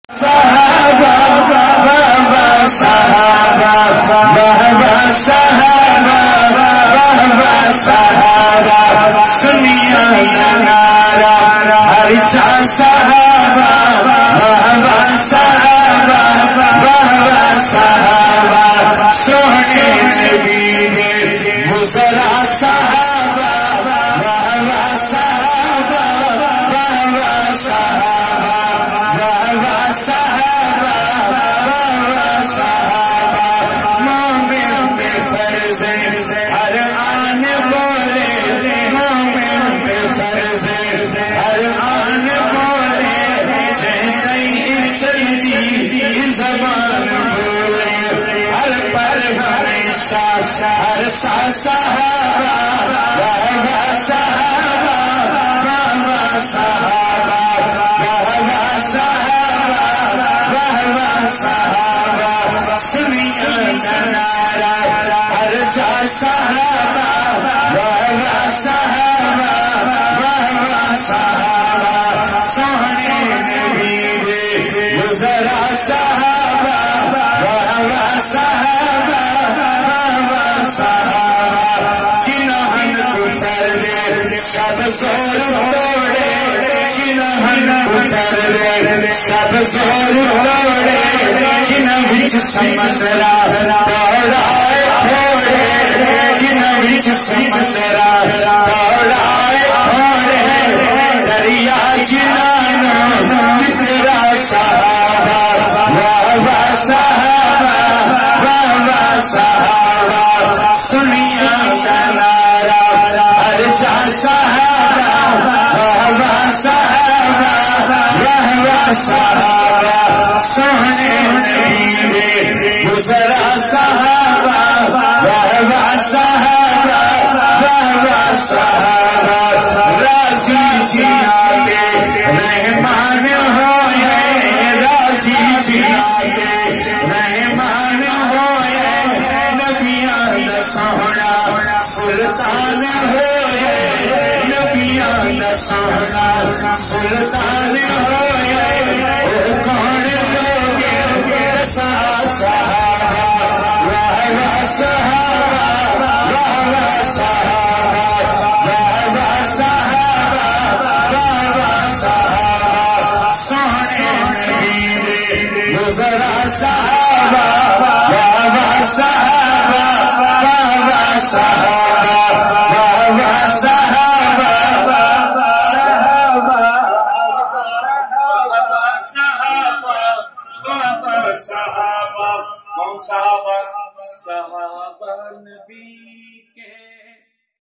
صحابہ بابا صحابہ بابا صحابہ بابا صحابہ سنیا نارا ہر جا صحابہ بابا صحابہ بابا صحابہ سونے نبی دے گزرا صحابہ بابا صحابہ بابا صحابہ بابا صحابہ بابا صحابہ مومن پہ فرض ہر آن بولے مومن پہ فرض ہر آن بولے جہنئی عزتی زبان بولے ہر پر ہمیشہ ہر سا صحابہ بابا صحابہ بابا صحابہ بابا صحابہ بابا صحابہ سنیا نارا ہر جا صحابہ بابا صحابہ بابا صحابہ سونے نبی دے گزرا صحابہ بابا صحابہ بابا صحابہ جنہن کفر دے سب زور توڑے جنہن کفر دے سب زور توڑے جنہ وچ سمسرا توڑائے پھوڑے جنہ وچ سمسرا توڑائے پھوڑے دریا جنانو کترا صحابہ بابا صحابہ بابا صحابہ سنیا نارا ہر جا صحابہ بابا صحابہ بابا صحابہ سونے نبی دے گزرا صحابہ بابا صحابہ بابا صحابہ راضی جنا کے مہمان ہوئے راضی جنا کے مہمان ہوئے نبیاں دا سونا سلطان ہوئے نبیاں دا سونا سلطان ہوئے او کون لوگ دسا صحابہ بابا صحابہ بابا صحابہ بابا صحابہ بابا صحابہ سونے نبی دے گزرا صحابہ بابا صحابہ بابا صحابہ بابا صحابہ بابا صحابہ بابا صحابہ کون صحابہ صحابہ نبی کے